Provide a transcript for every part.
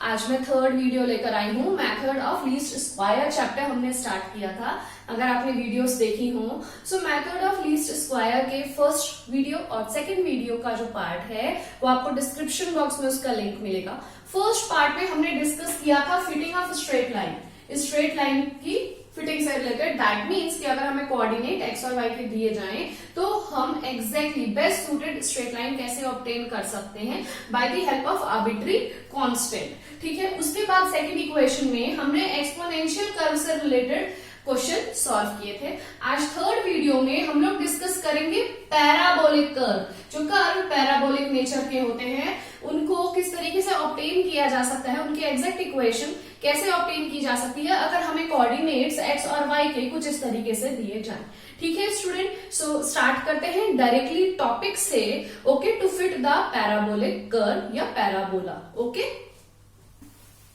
आज मैं third video लेकर आई हूँ। Method of least square chapter हमने स्टार्ट किया था, अगर आपने वीडियोस देखी हो। सो मेथड ऑफ लीस्ट स्क्वायर के फर्स्ट वीडियो और सेकंड वीडियो का जो पार्ट है वो आपको डिस्क्रिप्शन बॉक्स में उसका लिंक मिलेगा। फर्स्ट पार्ट में हमने डिस्कस किया था fitting of straight line, straight line की फिटिंग से रिलेटेड। दैट मीन्स कि अगर हमें कोऑर्डिनेट एक्स और वाई के दिए जाएं तो हम exactly best suited straight line कैसे ऑब्टेन कर सकते हैं by the help of arbitrary constant. ठीक है, उसके बाद सेकंड इक्वेशन में हमने एक्सपोनेंशियल कर्व से रिलेटेड क्वेश्चन सॉल्व किए थे। आज थर्ड वीडियो में हम लोग डिस्कस करेंगे पैराबोलिक कर्व। जो कर्व पैराबोलिक नेचर के होते हैं उनको किस तरीके से ऑब्टेन किया जा सकता है, उनकी एग्जैक्ट इक्वेशन कैसे ऑब्टेन की जा सकती है अगर हमें कोऑर्डिनेट्स एक्स और वाई के कुछ इस तरीके से दिए जाएं। ठीक है स्टूडेंट, सो स्टार्ट करते हैं डायरेक्टली टॉपिक से। Okay, to fit the parabolic curve या पैराबोला। ओके,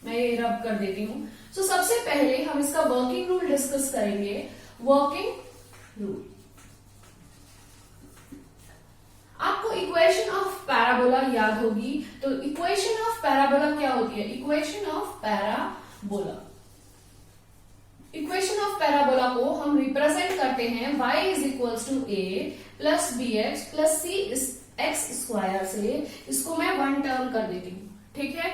मैं ये रब कर देती हूँ। सो सबसे पहले हम इसका वर्किंग रूल डिस्कस करेंगे। वर्किंग रूल, आपको इक्वेशन ऑफ पैराबोला याद होगी, तो इक्वेशन ऑफ पैराबोला क्या होती है? Equation of parabola, equation of parabola को हम रिप्रेजेंट करते हैं y is equals to a plus b x plus c x square से। इसको मैं वन टर्म कर देती हूँ। ठीक है,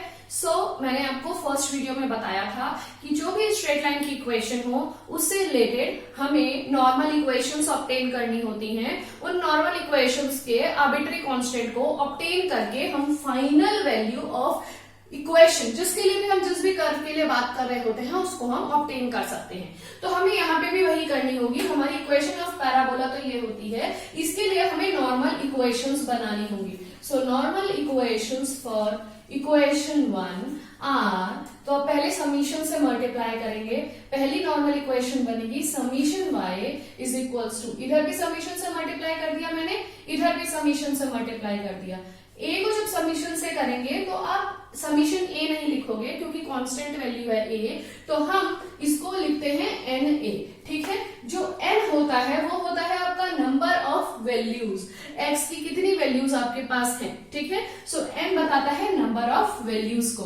मैंने आपको फर्स्ट वीडियो में बताया था कि जो भी स्ट्रेट लाइन की इक्वेशन हो उससे रिलेटेड हमें नॉर्मल इक्वेशंस ऑब्टेन करनी होती हैं। उन नॉर्मल इक्वेशंस के आर्बिट्री कांस्टेंट को ऑब्टेन करके हम फाइनल वैल्यू ऑफ इक्वेशन, जिसके लिए भी हम जिस भी कर्व के लिए बात कर रहे होते हैं उसको हम ऑब्टेन कर सकते हैं। तो हमें यहाँ पे भी वही करनी होगी। हमारी इक्वेशन ऑफ पैराबोला तो ये होती है, इसके लिए हमें नॉर्मल इक्वेशंस बनानी होंगी। So normal equations for equation 1 are, तो पहले समीशन से मल्टीप्लाई करेंगे। पहली नॉर्मल इक्वेशन बनेगी summation y is equals to, इधर भी समीशन से मल्टीप्लाई कर दिया मैंने, इधर भी समीशन से मल्टीप्लाई कर दिया। a को जब समीशन से करेंगे तो आप समीशन a नहीं लिखोगे क्योंकि कांस्टेंट वैल्यू है a, तो हम इसको लिखते हैं na। ठीक है, जो n होता है वो होता है आपका नंबर ऑफ वैल्यूज, x की कितनी वैल्यूज आपके पास है। ठीक है, सो n बताता है नंबर ऑफ वैल्यूज को।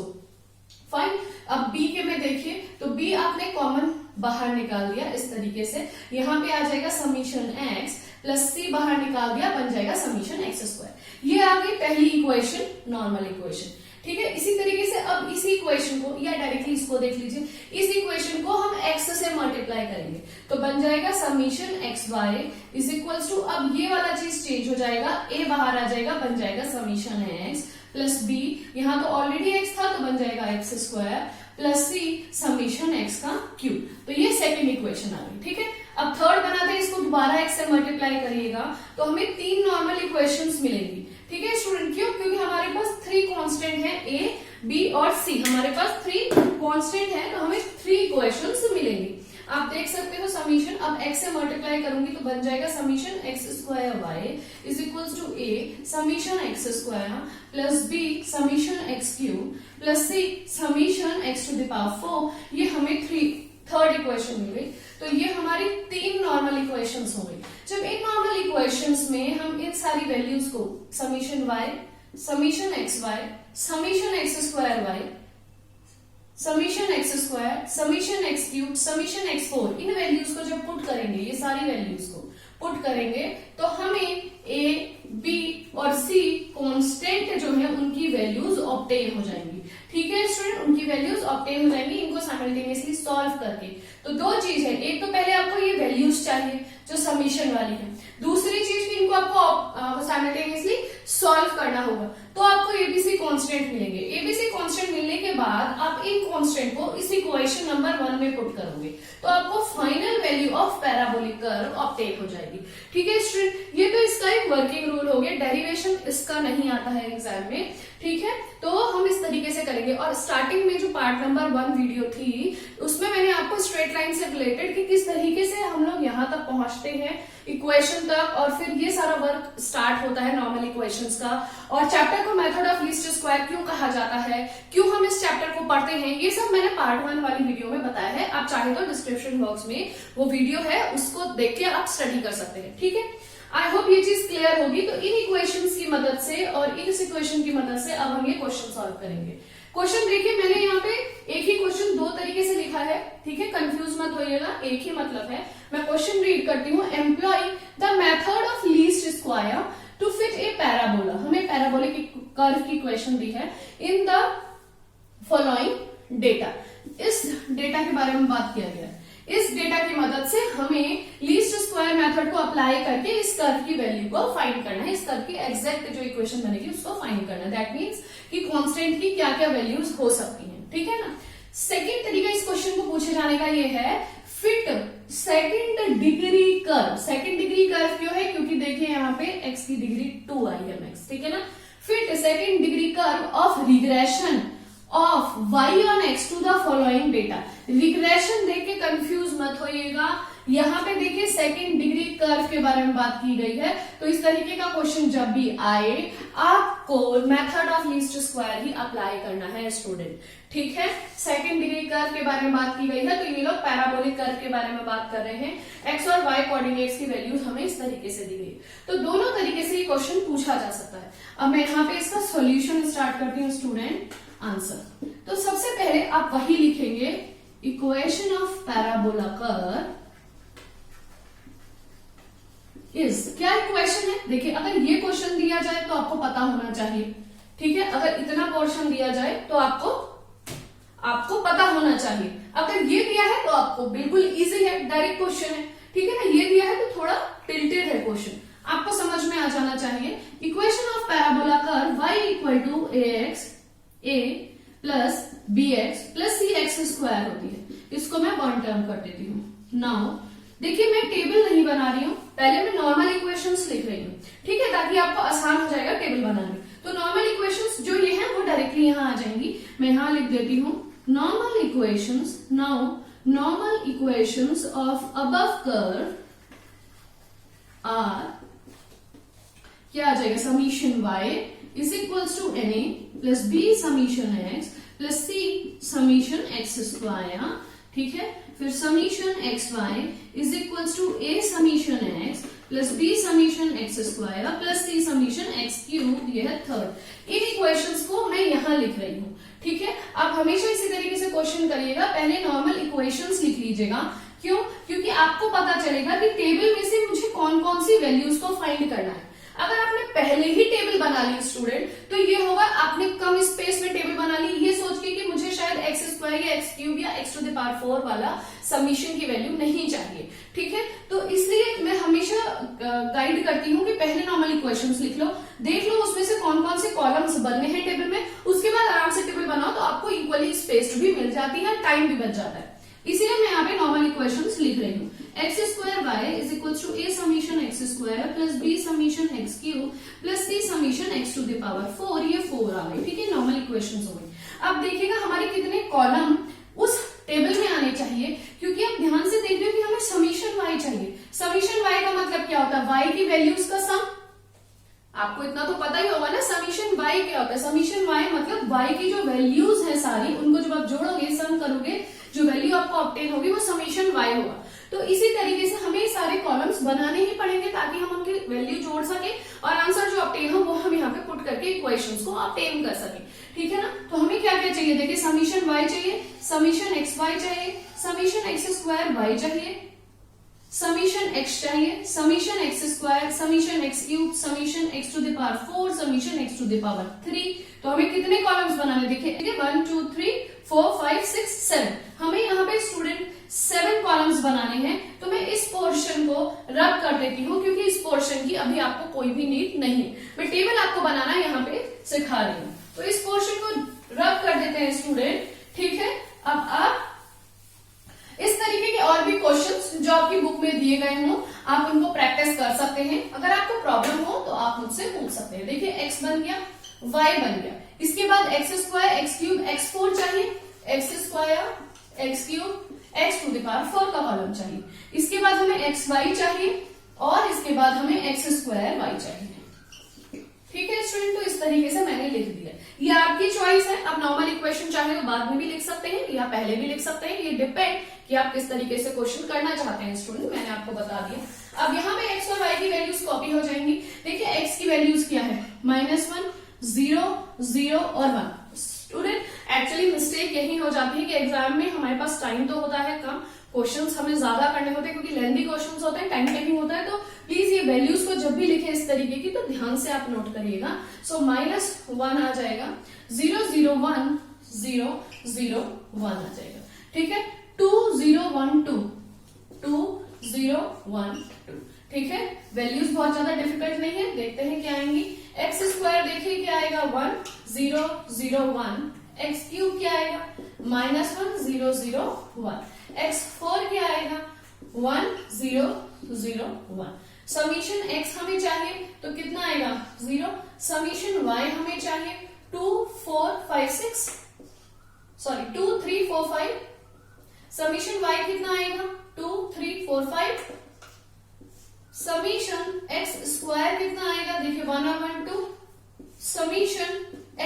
फाइन, अब b के में देखिए तो b आपने कॉमन बाहर निकाल दिया इस तरीके से। यहाँ पे आ जाएगा समीशन x प्लस c बाहर निकाल दिया, बन जाएगा समीशन एक्स स्क्वायर। ये आ गई पहली इक्वेशन, नॉर्मल इक्वेशन। ठीक है, इसी तरीके से अब इसी इक्वेशन को, या डायरेक्टली इसको देख लीजिए, इस इक्वेशन को हम x से मल्टीप्लाई करेंगे तो बन जाएगा summation x y is equals to, अब ये वाला चीज चेंज हो जाएगा, a बाहर आ जाएगा, बन जाएगा समीशन x प्लस b, यहाँ तो ऑलरेडी x था तो बन जाएगा x square plus c summation x का क्यूब। तो ये सेकंड इक्वेशन आ गई। ठीक है, अब थर्ड बनाते हैं, इसको दोबारा x से मल्टीप्लाई करिएगा तो हमें तीन नॉर्मल इक्वेशंस मिलेंगी। ठीक है स्टूडेंट, क्यों? क्योंकि हमारे पास थ्री कांस्टेंट है, a, b और c, हमारे पास थ्री कांस्टेंट है तो हमें थ्री इक्वेशंस मिलेंगी। आप देख सकते हो समीशन, अब x से मल्टीप्लाई करूंगी तो बन जाएगा summation x square y is equals to a summation x square plus b summation x cube plus c summation x to the power 4। ये हमें थर्ड इक्वेशन मिल गई। तो ये हमारी तीन नॉर्मल इक्वेशंस हो गई। जब इन नॉर्मल इक्वेशंस में हम इन सारी वैल्यूज को summation y summation x y summation x square y summation x square summation x cube summation x 4, इन वैल्यूज को जब पुट करेंगे, ये सारी वैल्यूज को पुट करेंगे तो हमें a, b और c कांस्टेंट जो है उनकी वैल्यूज ऑब्टेन हो जाएंगी। ठीक है स्टूडेंट, उनकी वैल्यूज ऑब्टेन हो जाएंगी इनको साइमल्टेनियसली सॉल्व करके। तो दो चीज है, एक तो पहले आपको ये वैल्यूज चाहिए जो समीशन वाली है, दूसरी चीज भी इनको आपको साइमल्टेनियसली सॉल्व करना होगा। तो आपको एबीसी कांस्टेंट मिलेंगे। एबीसी कांस्टेंट मिलने के बाद आप इन कांस्टेंट को इस इक्वेशन नंबर 1 में पुट करोगे तो आपको final value of parabolic curve obtain हो जाएगी। ठीक है स्टूडेंट, ये तो इसका एक वर्किंग रूल हो गया, डेरिवेशन इसका नहीं आता है एग्जाम में। ठीक है, तो हम इस तरीके से करेंगे। और स्टार्टिंग में जो पार्ट नंबर 1 वीडियो थी उसमें मैंने आपको स्ट्रेट लाइन से रिलेटेड कि किस तरीके से हम लोग यहाँ तक पहुंचते हैं इक्वेशन तक, और फिर ये सारा वर्क स्टार्ट होता है नॉर्मल इक्वेशंस का। और चैप्टर को मेथड ऑफ लीस्ट स्क्वायर क्यों कहा जाता है, क्यों हम इस चैप्टर को पढ़ते हैं, ये सब मैंने पार्ट 1 वाली वीडियो में बताया है। आप चाहे तो डिस्क्रिप्शन बॉक्स में वो वीडियो है, उसको देख के आप स्टडी कर सकते हैं। ठीक है, आई होप ये चीज क्लियर होगी। तो इन इक्वेशंस की मदद से और इस इक्वेशन की मदद से अब हम ये क्वेश्चन सॉल्व करेंगे। क्वेश्चन देखिए, मैंने यहाँ पे एक ही क्वेश्चन दो तरीके से लिखा है, ठीक है, कंफ्यूज मत होइएगा, एक ही मतलब है। मैं क्वेश्चन रीड करती हूँ। Employ the method of least square to fit a parabola. हमें पैराबोलिक कर्व की क्वेश्चन दी है इन द फॉलोइंग डेटा। इस डेटा के बारे में बात किया गया है। इस डेटा की मदद से हमें लीस्ट स्क्वायर मेथड को अप्लाई करके इस कर्व की वैल्यू को फाइंड करना है। इस कर्व की एग्जैक्ट जो इक्वेशन बनेगी उसको फाइंड करना है। दैट मीन्स कि कांस्टेंट की क्या क्या वैल्यूज हो सकती हैं, ठीक है ना। सेकेंड तरीका इस क्वेश्चन को पूछे जाने का ये है, fit second degree curve. Second degree curve क्यों है? क्योंकि देखिए यहाँ पे x की डिग्री 2 आई है मैक्स, ठीक है ना। Fit second degree curve of regression of y on x to the following data. Regression देख के कंफ्यूज मत होइएगा। यहाँ पे देखिए सेकेंड डिग्री कर्व के बारे में बात की गई है, तो इस तरीके का क्वेश्चन जब भी आए आपको method of least square he apply करना है स्टूडेंट, ठीक है। सेकेंड डिग्री कर्व के बारे में बात की गई है, तो ये लोग पैराबोलिक कर्व के बारे में बात कर रहे हैं। एक्स और वाई कोऑर्डिनेट्स की वैल्यूज हमें इस तरीके से दी गई, तो दोनों तरीके से ये क्वेश्चन पूछा जा सकता है। अब मैं यहाँ पे इसका सोल्यूशन स्टार्ट करती हूँ स्टूडेंट, आंसर। तो सबसे पहले आप वही लिखेंगे, equation of parabola curve is, क्या इक्वेशन है? देखिए अगर ये क्वेश्चन दिया जाए तो आपको पता होना चाहिए, ठीक है। अगर इतना पोर्शन दिया जाए तो आपको पता होना चाहिए। अगर ये दिया है तो आपको बिल्कुल इजी है, डायरेक्ट क्वेश्चन है, ठीक है ना। ये दिया है तो थोड़ा टिल्टेड है क्वेश्चन, आपको समझ में आ जाना चाहिए। Equation of parabola curve y equal to a plus bx plus cx square होती है। इसको मैं वन टर्म कर देती हूँ। नाउ देखिए मैं टेबल नहीं बना रही हूँ, पहले मैं नॉर्मल इक्वेशंस लिख रही हूँ, ठीक है, ताकि आपको आसान हो जाएगा टेबल बनाने। तो नॉर्मल इक्वेशंस जो ये हैं वो डायरेक्टली यहाँ आ जाएंगी। मैं यहाँ लिख देती हूँ normal equations. Now normal equations of above curve are, क्या आ जाएगा, summation y is equals to na plus b summation x plus c summation x square, ठीक है। फिर summation x y is equals to a summation x plus b summation x square plus c summation x cube, ये है third. इन equations को मैं यहाँ लिख रही हूँ, ठीक है। आप हमेशा इसी तरीके से क्वेश्चन करिएगा, पहले नॉर्मल इक्वेशंस लिख लीजिएगा। क्यों? क्योंकि आपको पता चलेगा कि टेबल में से मुझे कौन कौन सी वैल्यूज को फाइंड करना है। अगर आपने पहले ही टेबल बना ली स्टूडेंट, तो ये होगा आपने कम स्पेस में टेबल बना ली, ये सोच के कि मुझे शायद एक्स स्क्वायर या एक्स क्यूब या एक्स टू द पावर 4 वाला समीशन की वैल्यू नहीं चाहिए, ठीक है। तो इसलिए मैं हमेशा गाइड करती हूँ कि पहले नॉर्मल इक्वेशंस लिख लो, देख लो उसमें से कौन कौन से कॉलम्स बनने हैं टेबल में, उसके बाद आराम से टेबल बनाओ, तो आपको इक्वली स्पेस्ड भी मिल जाती है, टाइम भी बच जाता है। इसीलिए मैं यहाँ पे नॉर्मल इक्वेशंस लिख रही हूँ। X square y is equal to a summation x square plus b summation x cube plus c summation x to the power 4, ये 4 आ गई, ठीक है। नॉर्मल इक्वेशंस हो गई। अब देखिएगा हमारे कितने कॉलम उस टेबल में आने चाहिए, क्योंकि आप ध्यान से देख रहे हो कि हमें समीशन y चाहिए। समीशन y का मतलब क्या होता है? y की वैल्यूज का सम। आपको इतना तो पता ही होगा ना, समीशन y क्या होता है। समीशन y मतलब y की जो वैल्यूज है सारी, उनको जब आप जोड़ोगे, सम करोगे, जो वैल्यू आपको ऑब्टेन होगी वो समीशन y होगा। तो इसी तरीके से हमें सारे कॉलम्स बनाने ही पड़ेंगे ताकि हम उनकी वैल्यू जोड़ सके और आंसर जो ऑब्टेन हो वो हम यहाँ पे पुट करके इक्वेशंस को ऑब्टेन कर सके, ठीक है ना। तो हमें क्या क्या चाहिए? देखिए समीशन y चाहिए, समीशन एक्स वाई चाहिए, समीशन एक्स स्क्वायर वाई चाहिए, समीशन x चाहिए, summation x square, summation x cube, summation x to the power 4, summation x to the power 3। तो हमें कितने कॉलम्स बनाने? देखिए 1 2 3 4 5 6 7, हमें यहाँ पे स्टूडेंट 7 कॉलम्स बनाने हैं। तो मैं इस पोर्शन को रब कर देती हूँ, क्योंकि इस पोर्शन की अभी आपको कोई भी नीड नहीं है, मैं टेबल आपको बनाना यहाँ पे सिखा रही हूँ। तो इस पोर्शन को रब कर देते हैं स्टूडेंट, ठीक है। अब आप इस तरीके के और भी क्वेश्चंस जो आपकी बुक में दिए गए हों, आप उनको प्रैक्टिस कर सकते हैं। अगर आपको प्रॉब्लम हो तो आप मुझसे पूछ सकते हैं। देखिए x बन गया, y बन गया, इसके बाद x square x cube x 4 चाहिए, x square x cube x to the power 4 का कॉलम चाहिए, इसके बाद हमें एक्स वाई चाहिए और इसके बाद हमें एक्स स्क्वायर वाई चाहिए, ठीक है स्टूडेंट। तो इस तरीके से मैंने लिख दिया, ये आपकी चॉइस है। आप नॉर्मल इक्वेशन चाहे तो बाद में भी लिख सकते हैं या पहले भी लिख सकते हैं, ये डिपेंड कि आप किस तरीके से क्वेश्चन करना चाहते हैं स्टूडेंट, मैंने आपको बता दिया। अब यहाँ पे एक्स और वाई की वैल्यूज कॉपी हो जाएंगी। देखिए एक्स की वैल्यूज क्या है? -1 0 0 और 1। स्टूडेंट एक्चुअली मिस्टेक यही हो जाती है कि एग्जाम में हमारे पास टाइम तो होता है कम, क्वेश्चंस हमें ज्यादा करने होते हैं क्योंकि लेंथी क्वेश्चंस होते हैं, टाइम टेकिंग होता है, तो प्लीज ये वैल्यूज को जब भी लिखे इस तरीके की तो ध्यान से आप नोट करिएगा। सो -1 आ जाएगा, 0 0 1 0 0 1 आ जाएगा, ठीक है। 2 0 1 2 2 0 1 2, ठीक है। वैल्यूज बहुत ज्यादा डिफिकल्ट नहीं है, देखते हैं क्या आएंगी। एक्स स्क्वायर देखिए क्या आएगा 1 0 0 1, एक्स क्यूब क्या आएगा -1 0 0 1, x4 क्या आएगा 1 0 0 1। समीशन x हमें चाहिए तो कितना आएगा 0, समीशन y हमें चाहिए 2 4 5 6 सॉरी 2 3 4 5, समीशन y कितना आएगा 2 3 4 5, समीशन x स्क्वायर कितना आएगा देखिए 1 और 1 2, समीशन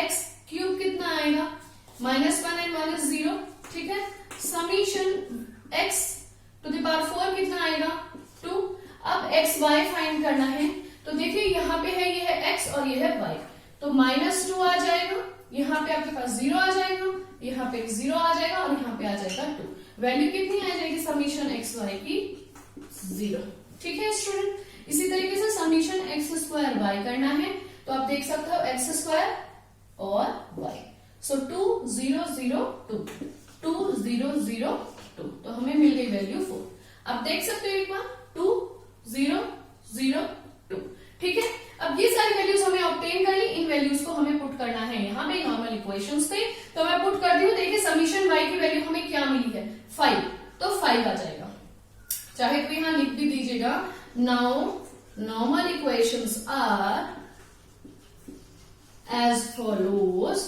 x क्यूब कितना आएगा -1 एंड -0, ठीक है। Summation x to the power 4 कितना आएगा 2। अब x y फाइंड करना है तो देखिए यहाँ पे है, ये है x और ये है y, तो -2 आ जाएगा, यहाँ पे आपके पास 0 आ जाएगा, यहाँ पे 0 आ जाएगा और यहाँ पे आ जाएगा 2। वैल्यू कितनी आ जाएगी समीशन x y की 0, ठीक है स्टूडेंट। इसी तरीके से समीशन x स्क्वायर y करना है तो आप देख सकते हो x स्क्वायर और y, सो 2 0 0 2 2 0 0 2, तो हमें मिल गई वैल्यू 4। अब देख सकते हो एक बार 2 0 0 2, ठीक है। अब ये सारी वैल्यूज हमें ऑब्टेन कर ली, इन वैल्यूज को हमें पुट करना है यहाँ पे नॉर्मल इक्वेशंस पे, तो मैं पुट कर दी हूँ। देखिए समीशन y की वैल्यू हमें क्या मिली है 5, तो 5 आ जाएगा, चाहे तो यहाँ लिख भी दीजिएगा। Now normal equations are as follows,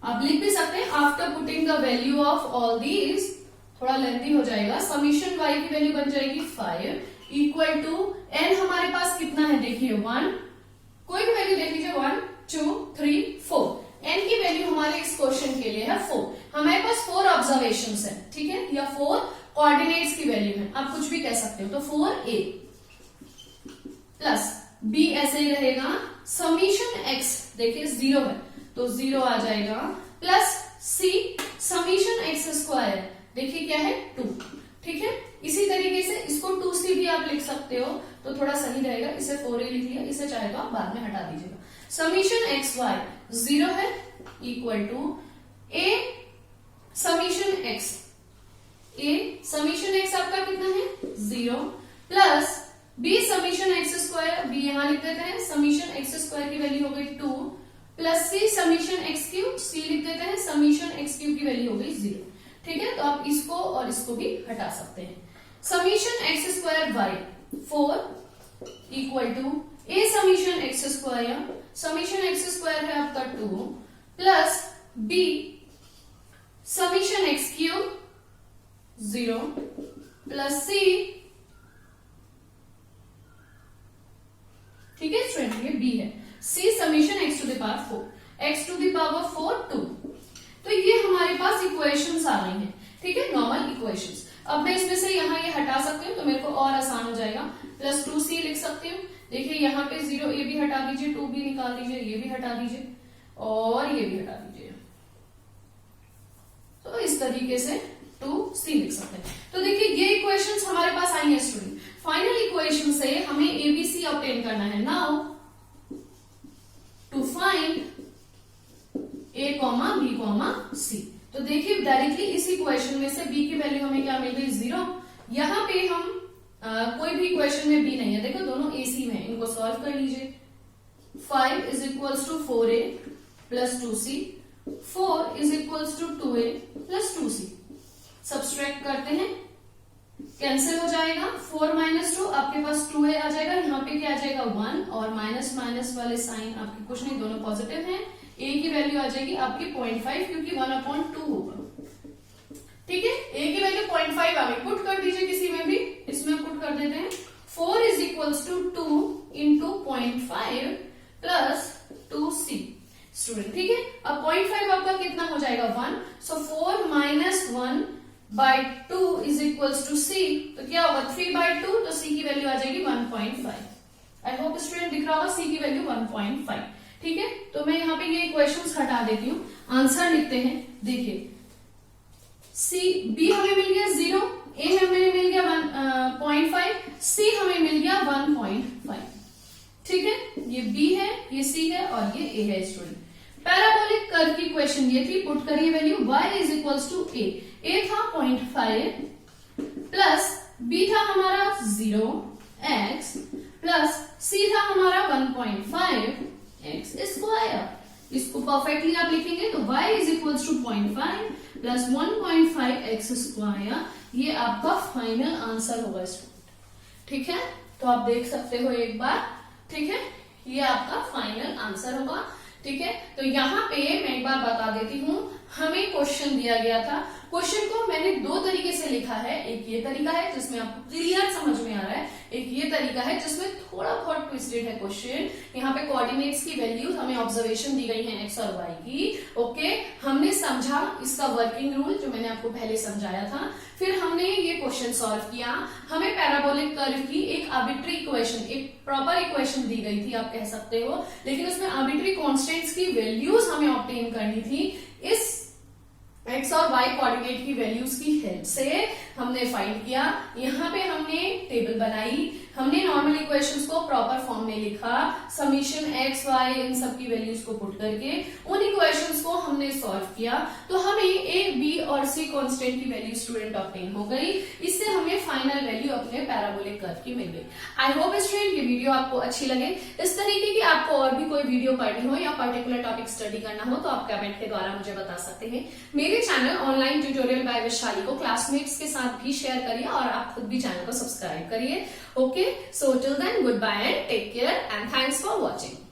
आप लिख भी सकते हैं after putting the value of all these, थोड़ा लेंथी हो जाएगा। समीशन y की वैल्यू बन जाएगी 5 इक्वल टू n हमारे पास कितना है देखिए 1, कोई भी वैल्यू देख लीजिए 1 2 3 4, n की वैल्यू हमारे इस क्वेश्चन के लिए है 4। हमारे पास 4 ऑब्जर्वेशंस है, ठीक है, या 4 कोऑर्डिनेट्स की वैल्यू है, आप कुछ भी कह सकते हो, तो 4a प्लस b ऐसे ही रहेगा। समीशन x देखिए 0 है तो 0 आ जाएगा, plus c summation x square देखिए क्या है 2, ठीक है। इसी तरीके से इसको 2c भी आप लिख सकते हो तो थोड़ा सही रहेगा, इसे 4a लिख लिया, इसे चाहे तो आप बाद में हटा दीजिएगा। समीशन x y 0 है equal to a summation x, a summation x आपका कितना है 0 plus b summation x square, b यहां लिख देते हैं, समीशन x स्क्वायर की वैल्यू हो गई 2 plus c summation x cube, c लिख देते हैं, समीशन x क्यूब की वैल्यू हो गई 0, ठीक है। तो आप इसको और इसको भी हटा सकते हैं। Summation x square y 4 equal to a summation x square, summation x square है आपका 2 plus b summation x cube 0 plus c, ठीक है स्टूडेंट, ये b है, c summation x to the power 4, x to the power 4 2, तो ये हमारे पास equations आ रही हैं, ठीक है, नॉर्मल इक्वेशंस। अब मैं इसमें से यहाँ ये हटा सकती हूँ तो मेरे को और आसान हो जाएगा, प्लस 2c लिख सकती हूँ। देखिए यहाँ पे 0 a भी हटा दीजिए, 2 भी निकाल दीजिए, ये भी हटा दीजिए और ये भी हटा दीजिए, तो इस तरीके से 2c लिख सकते हैं। तो देखिए ये इक्वेशंस हमारे पास आई है स्टूडेंट। फाइनल इक्वेशन से हमें एबीसी ऑब्टेन करना है। Now to find a comma b comma c, तो देखिए डायरेक्टली इस इक्वेशन में से b की वैल्यू हमें क्या मिल गई 0। यहाँ पे हम कोई भी इक्वेशन में b नहीं है, देखो दोनों ac में, इनको सॉल्व कर लीजिए। 5 is equals to 4a plus 2c, 4 is equals to 2a plus 2c, subtract करते हैं, कैंसिल हो जाएगा, 4 माइनस 2 आपके पास 2a आ जाएगा, यहाँ पे क्या आ जाएगा 1 और माइनस माइनस वाले साइन आपके कुछ नहीं, दोनों पॉजिटिव हैं। a की वैल्यू आ जाएगी आपकी 0.5 क्योंकि 1/2 होगा, ठीक है। a की वैल्यू 0.5 आ गई, पुट कर दीजिए किसी में भी, इसमें पुट कर देते हैं। 4 is equals to 2 into 0.5 plus 2c student, ठीक है। अब 0.5 आपका कितना हो जाएगा 1, so 4 minus 1 by 2 is equals to c, तो क्या होगा 3/2, तो c की वैल्यू आ जाएगी 1.5। आई होप स्टूडेंट दिख रहा होगा, c की वैल्यू 1.5, ठीक है, तो मैं यहाँ पे ये इक्वेशंस हटा देती हूँ, आंसर लिखते हैं। देखिए बी हमें मिल गया 0, ए हमें मिल गया 1.5, सी हमें मिल गया 1.5। ठीक है, ये बी है, ये सी है और ये ए है स्टूडेंट। पैराबोलिक कर्व की क्वेश्चन ये थी, पुट करिए value y is equals to a था 0.5 प्लस बी था हमारा 0x प्लस सी था हमारा 1.5x स्क्वायर। इसको परफेक्टली आप लिखेंगे तो y is equals to 0.5 plus 1.5x square, ये आपका फाइनल आंसर होगा स्टूडेंट। ठीक है, तो आप देख सकते हो एक बार। ठीक है, ये आपका फाइनल आंसर होगा। ठीक है, तो यहाँ पे मैं एक बार बता देती हूँ, हमें क्वेश्चन दिया गया था। क्वेश्चन को मैंने दो तरीके से लिखा है, एक ये तरीका है जिसमें आपको क्लियर समझ में आ रहा है, एक ये तरीका है जिसमें थोड़ा बहुत ट्विस्टेड है क्वेश्चन। यहाँ पे कोऑर्डिनेट्स की वैल्यूज हमें ऑब्जर्वेशन दी गई है एक्स और वाई की। ओके, हमने समझा इसका वर्किंग रूल जो मैंने आपको पहले समझाया था, फिर हमने ये क्वेश्चन सॉल्व किया। हमें पैराबोलिक कर्व की एक आर्बिट्री इक्वेशन, एक प्रॉपर इक्वेशन दी गई थी आप कह सकते हो, लेकिन उसमें आर्बिट्री कॉन्स्टेंट्स की वैल्यूज हमें ऑब्टेन करनी थी। इस एक्स और वाई कोऑर्डिनेट की वैल्यूज की हेल्प से हमने फाइंड किया। यहाँ पे हमने टेबल बनाई, हमने नॉर्मल इक्वेशंस को प्रॉपर फॉर्म में लिखा, समीशन एक्स वाई इन सब की वैल्यूज को पुट करके उन इक्वेशंस को हमने सॉल्व किया। तो हमें ए बी और सी कांस्टेंट की वैल्यू स्टूडेंट ऑब्टेन हो गई। इससे हमें फाइनल वैल्यू अपने पैराबोलिक कर्व की मिल गई। आई होप स्टूडेंट ये वीडियो आपको अच्छी लगे। इस तरीके की आपको और भी कोई वीडियो पढ़नी हो या पर्टिकुलर टॉपिक स्टडी करना हो तो आप कमेंट के द्वारा मुझे बता सकते हैं। मेरे channel online tutorial bye Vaishali को क्लासमेट्स के साथ भी शेयर करिए और आप खुद भी चैनल को सब्सक्राइब करिए। Okay, so till then, goodbye and take care and thanks for watching.